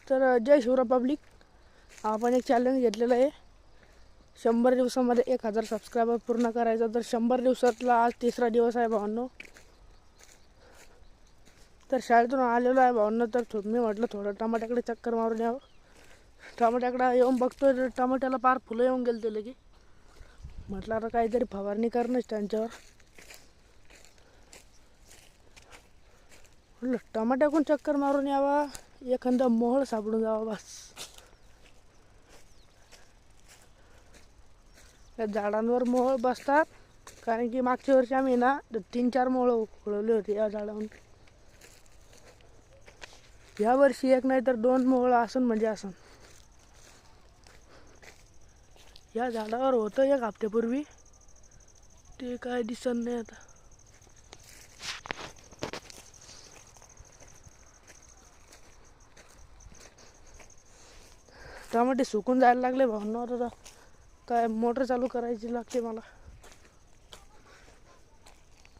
तर जय शिवराय पब्लिक. आपण एक चॅलेंज घेतलेलं आहे, 100 दिवसामध्ये 1000 सबस्क्रायबर पूर्ण करायचं. तर 100 दिवसातला आज तिसरा दिवस आहे भावांनो. तर शाळेतून आलेलो आहे भावांनो. तर मी म्हटलं थोडं टमाट्याकडे चक्कर मारून यावं. टमाट्याकडे येऊन बघतोय तर टमाट्याला पार फुलं येऊन गेले ते लगे. म्हटलं आता काहीतरी फवारणी करणंच त्यांच्यावर. म्हटलं टमाट्याकडून चक्कर मारून यावा, एखादा मोहळ सापडून जावा बस. या झाडांवर मोहळ बसतात, कारण की मागच्या वर्षी आम्ही ना 3-4 मोहळ उखळवले होते या झाडावरून. या वर्षी एक नाही तर 2 मोहळ असून म्हणजे असून. या झाडावर होतं 1 हप्त्यापूर्वी, ते काय दिसत नाही आता. टमाटे सुकून जायला लागले भावांनो. आता काय मोटर चालू करायची लागते मला.